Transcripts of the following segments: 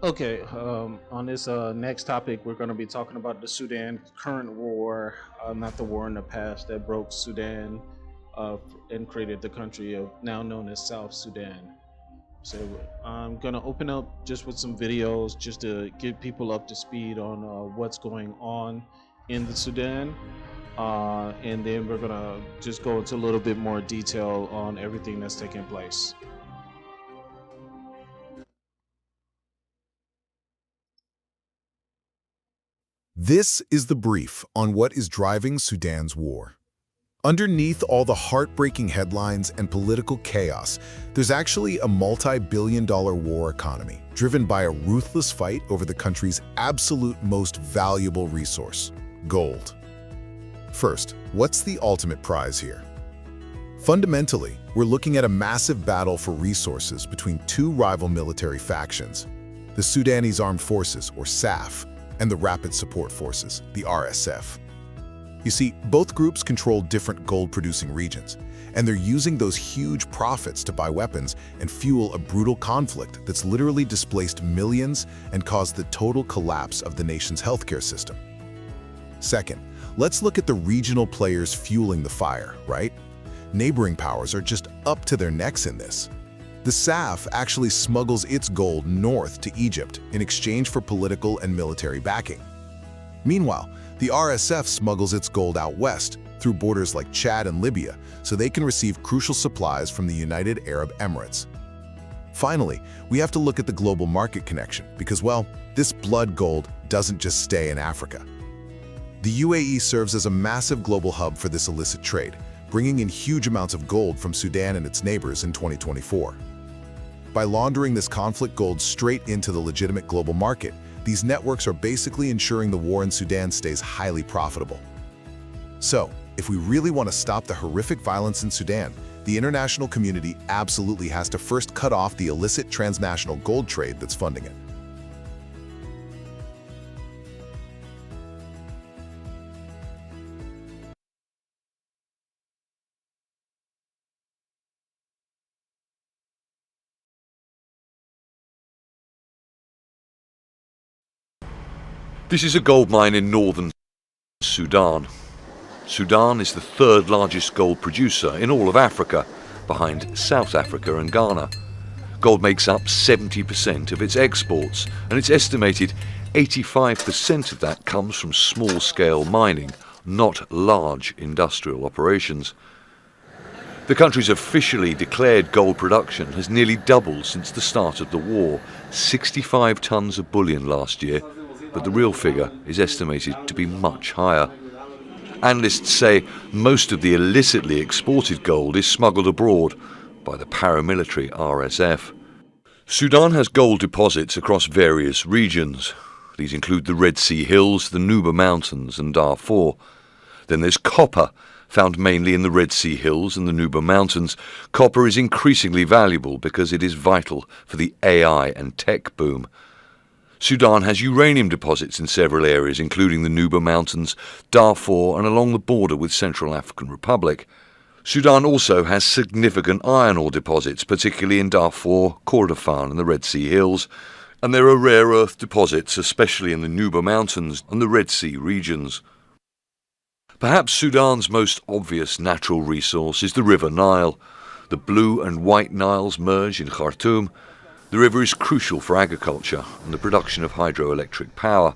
Okay, on this next topic, we're going to be talking about the Sudan current war, not the war in the past that broke Sudan and created the country of now known as South Sudan. So I'm going to open up just with some videos just to get people up to speed on what's going on in the Sudan. And then we're going to just go into a little bit more detail on everything that's taking place. This is the brief on what is driving Sudan's war. Underneath all the heartbreaking headlines and political chaos, there's actually a multi-billion-dollar war economy driven by a ruthless fight over the country's absolute most valuable resource, gold. First, what's the ultimate prize here? Fundamentally, we're looking at a massive battle for resources between two rival military factions, the Sudanese Armed Forces, or SAF, and the Rapid Support Forces, the RSF. You see, both groups control different gold-producing regions, and they're using those huge profits to buy weapons and fuel a brutal conflict that's literally displaced millions and caused the total collapse of the nation's healthcare system. Second, let's look at the regional players fueling the fire, right? Neighboring powers are just up to their necks in this. The SAF actually smuggles its gold north to Egypt in exchange for political and military backing. Meanwhile, the RSF smuggles its gold out west through borders like Chad and Libya so they can receive crucial supplies from the United Arab Emirates. Finally, we have to look at the global market connection because, well, this blood gold doesn't just stay in Africa. The UAE serves as a massive global hub for this illicit trade, bringing in huge amounts of gold from Sudan and its neighbors in 2024. By laundering this conflict gold straight into the legitimate global market, these networks are basically ensuring the war in Sudan stays highly profitable. So, if we really want to stop the horrific violence in Sudan, the international community absolutely has to first cut off the illicit transnational gold trade that's funding it. This is a gold mine in northern Sudan. Sudan is the third largest gold producer in all of Africa, behind South Africa and Ghana. Gold makes up 70% of its exports, and it's estimated 85% of that comes from small-scale mining, not large industrial operations. The country's officially declared gold production has nearly doubled since the start of the war, 65 tons of bullion last year, but the real figure is estimated to be much higher. Analysts say most of the illicitly exported gold is smuggled abroad by the paramilitary RSF. Sudan has gold deposits across various regions. These include the Red Sea Hills, the Nuba Mountains and Darfur. Then there's copper, found mainly in the Red Sea Hills and the Nuba Mountains. Copper is increasingly valuable because it is vital for the AI and tech boom. Sudan has uranium deposits in several areas, including the Nuba Mountains, Darfur and along the border with Central African Republic. Sudan also has significant iron ore deposits, particularly in Darfur, Kordofan and the Red Sea Hills, and there are rare earth deposits, especially in the Nuba Mountains and the Red Sea regions. Perhaps Sudan's most obvious natural resource is the River Nile. The Blue and White Niles merge in Khartoum. The river is crucial for agriculture and the production of hydroelectric power.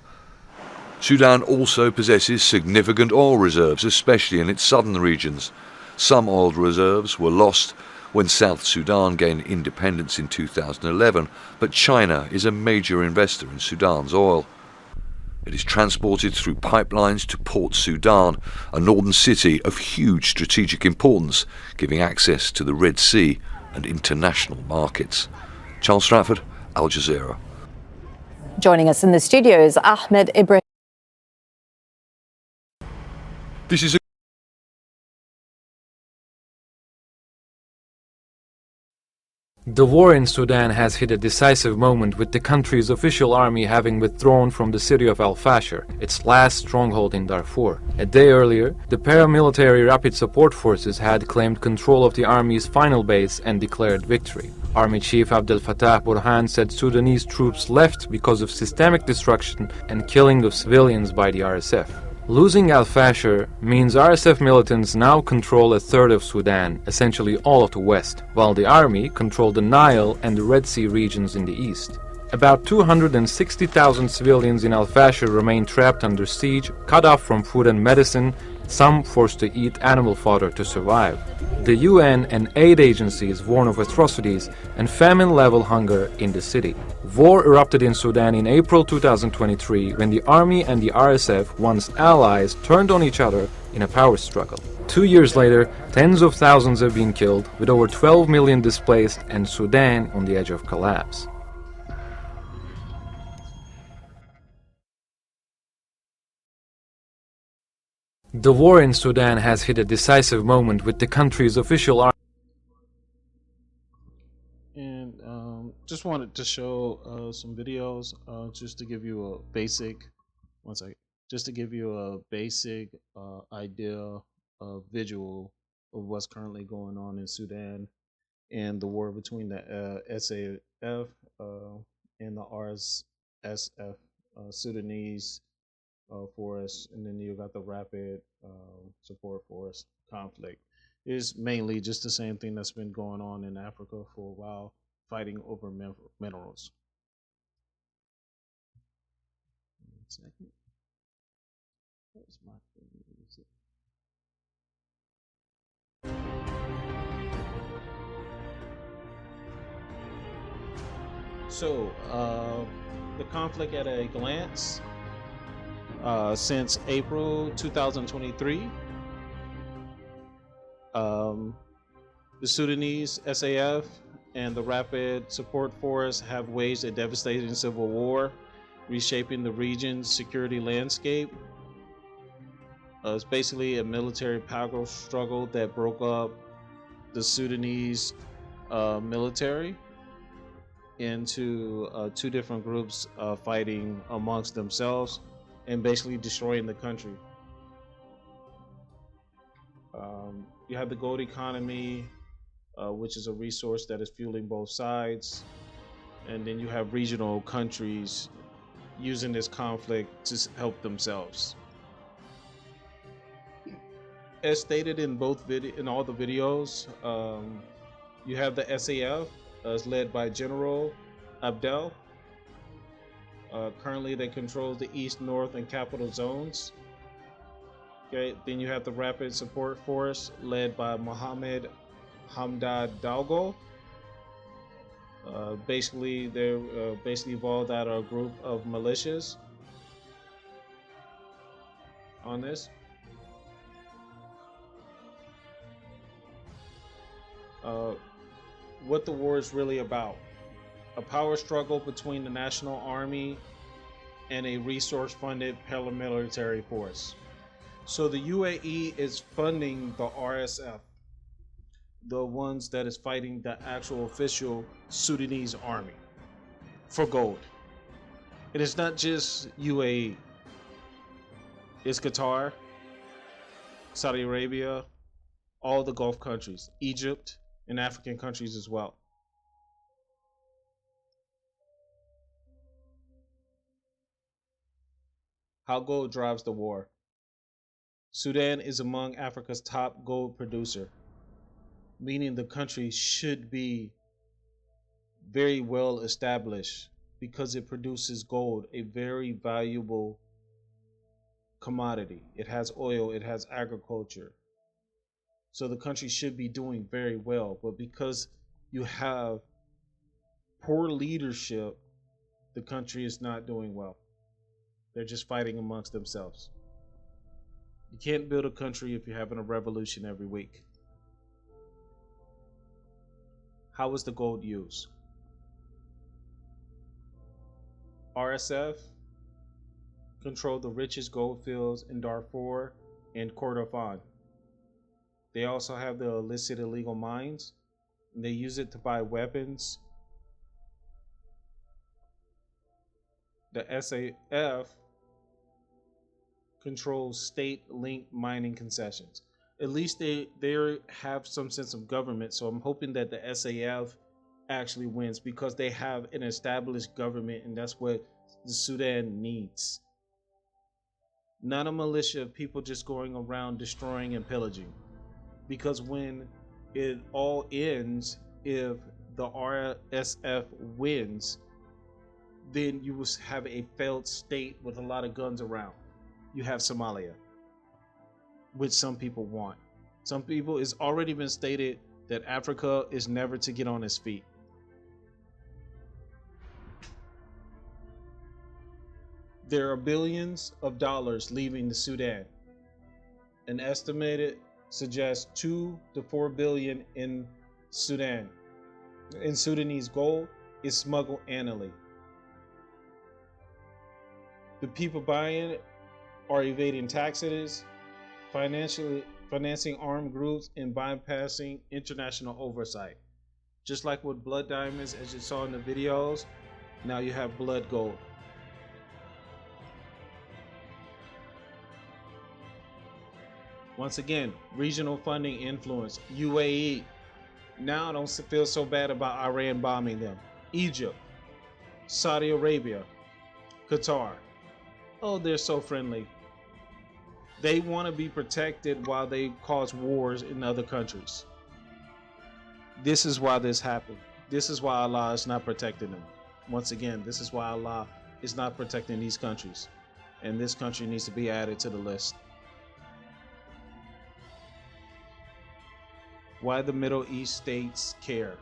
Sudan also possesses significant oil reserves, especially in its southern regions. Some oil reserves were lost when South Sudan gained independence in 2011, but China is a major investor in Sudan's oil. It is transported through pipelines to Port Sudan, a northern city of huge strategic importance, giving access to the Red Sea and international markets. Charles Stratford, Al Jazeera. Joining us in the studio is Ahmed Ibrahim. This is The war in Sudan has hit a decisive moment, with the country's official army having withdrawn from the city of Al-Fashir, its last stronghold in Darfur. A day earlier, the paramilitary Rapid Support Forces had claimed control of the army's final base and declared victory. Army Chief Abdel Fattah Burhan said Sudanese troops left because of systemic destruction and killing of civilians by the RSF. Losing al-Fashir means RSF militants now control a third of Sudan, essentially all of the west, while the army controlled the Nile and the Red Sea regions in the east. About 260,000 civilians in al-Fashir remain trapped under siege, cut off from food and medicine, some forced to eat animal fodder to survive. The UN and aid agencies warn of atrocities and famine-level hunger in the city. War erupted in Sudan in April 2023 when the army and the RSF, once allies, turned on each other in a power struggle. 2 years later, tens of thousands have been killed, with over 12 million displaced and Sudan on the edge of collapse. The war in Sudan has hit a decisive moment with the country's official army. And just wanted to show some videos just to give you a basic, one second, just to give you a basic idea, visual of what's currently going on in Sudan and the war between the SAF and the RSF, Sudanese force, and then you got the rapid support force conflict. Is mainly just the same thing that's been going on in Africa for a while, fighting over minerals. One second. Where's my thing? So, the conflict at a glance. Since April 2023, the Sudanese SAF and the Rapid Support Force have waged a devastating civil war, reshaping the region's security landscape. It's basically a military power struggle that broke up the Sudanese military into two different groups fighting amongst themselves and basically destroying the country. You have the gold economy, which is a resource that is fueling both sides. And then you have regional countries using this conflict to help themselves. As stated in all the videos, you have the SAF led by General Abdel. Currently, they control the east, north, and capital zones. Okay, then you have the Rapid Support Force led by Mohammed Hamdad Dagalo. Basically, they're evolved out of a group of militias on this. What the war is really about: a power struggle between the National Army and a resource-funded paramilitary force. So the UAE is funding the RSF, the ones that is fighting the actual official Sudanese army, for gold. It is not just UAE. It's Qatar, Saudi Arabia, all the Gulf countries, Egypt, and African countries as well. How gold drives the war. Sudan is among Africa's top gold producer, meaning the country should be very well established because it produces gold, a very valuable commodity. It has oil, it has agriculture. So the country should be doing very well, but because you have poor leadership, the country is not doing well. They're just fighting amongst themselves. You can't build a country if you're having a revolution every week. How is the gold used? RSF control the richest gold fields in Darfur and Kordofan. They also have the illicit illegal mines, and they use it to buy weapons. The SAF controls state-linked mining concessions. At least they have some sense of government, so I'm hoping that the SAF actually wins, because they have an established government, and that's what the Sudan needs. Not a militia of people just going around destroying and pillaging. Because when it all ends, if the RSF wins, then you will have a failed state with a lot of guns around. You have Somalia, which some people want. Some people, it's already been stated that Africa is never to get on its feet. There are billions of dollars leaving the Sudan. An estimated suggests 2 to 4 billion in Sudan. In Sudanese gold is smuggled annually. The people buying it are evading taxes, financing armed groups, and bypassing international oversight. Just like with blood diamonds, as you saw in the videos, now you have blood gold. Once again, regional funding influence. UAE now don't feel so bad about Iran bombing them. Egypt, Saudi Arabia, Qatar. Oh, they're so friendly. They want to be protected while they cause wars in other countries. This is why this happened. This is why Allah is not protecting them. Once again, this is why Allah is not protecting these countries. And this country needs to be added to the list. Why the Middle East states care.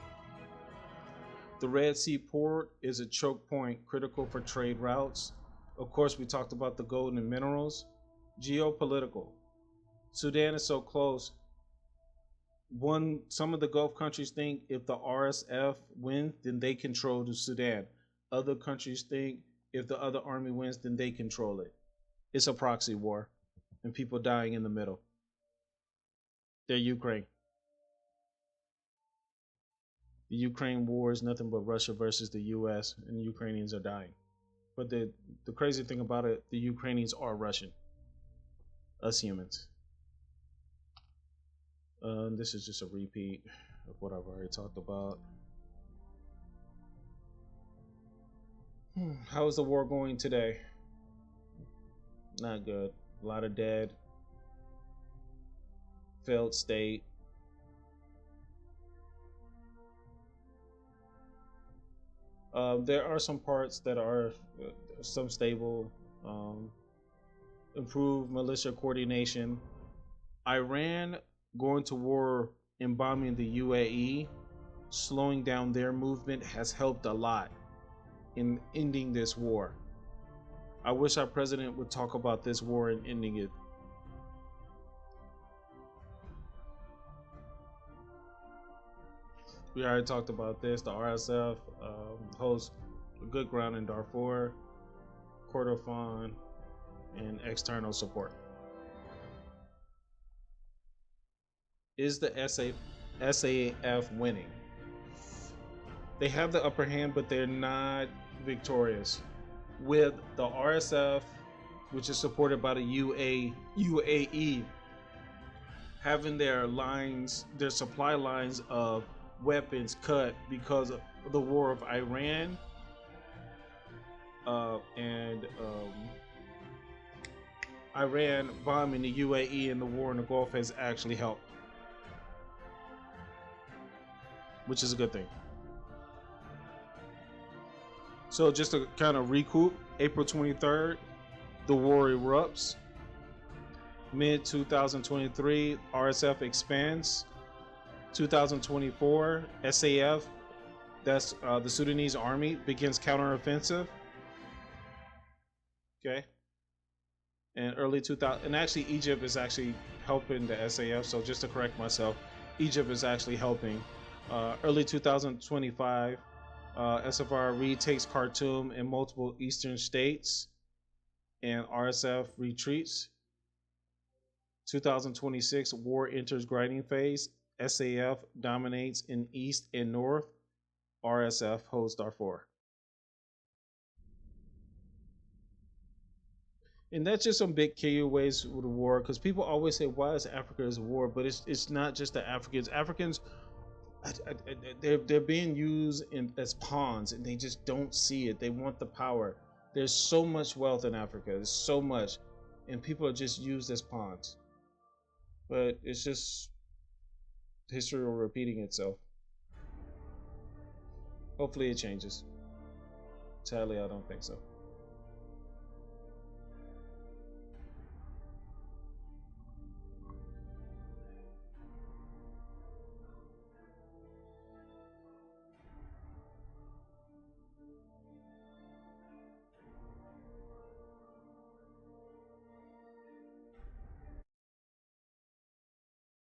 The Red Sea port is a choke point critical for trade routes. Of course, we talked about the gold and minerals. Geopolitical. Sudan is so close. Some of the Gulf countries think if the RSF wins, then they control the Sudan. Other countries think if the other army wins, then they control it. It's a proxy war, and people dying in the middle. They're Ukraine. The Ukraine war is nothing but Russia versus the US, and the Ukrainians are dying. But the crazy thing about it, the Ukrainians are Russian. Us humans. This is just a repeat of what I've already talked about. How is the war going today? Not good. A lot of dead. Failed state. There are some parts that are some stable, improved militia coordination. Iran going to war and bombing the UAE, slowing down their movement, has helped a lot in ending this war. I wish our president would talk about this war and ending it. We already talked about this. The RSF holds good ground in Darfur, Kordofan, and external support. Is the SAF winning? They have the upper hand, but they're not victorious. With the RSF, which is supported by the UAE, having their supply lines of weapons cut because of the war of Iran and Iran bombing the UAE and the war in the Gulf has actually helped, which is a good thing. So just to kind of recoup, April 23rd, the war erupts. Mid 2023, RSF expands. 2024, SAF, that's the Sudanese army, begins counteroffensive. Okay. And early 2000, and actually Egypt is actually helping the SAF. So just to correct myself, Egypt is actually helping. Early 2025, SFR retakes Khartoum and multiple eastern states, and RSF retreats. 2026, war enters grinding phase. SAF dominates in east and north. RSF holds Darfur. And that's just some big keyways with the war, because people always say, why is Africa is war? But it's not just the Africans. Africans they're being used as pawns, and they just don't see it. They want the power. There's so much wealth in Africa. There's so much, and people are just used as pawns. But it's just history repeating itself. Hopefully it changes. Sadly, I don't think so.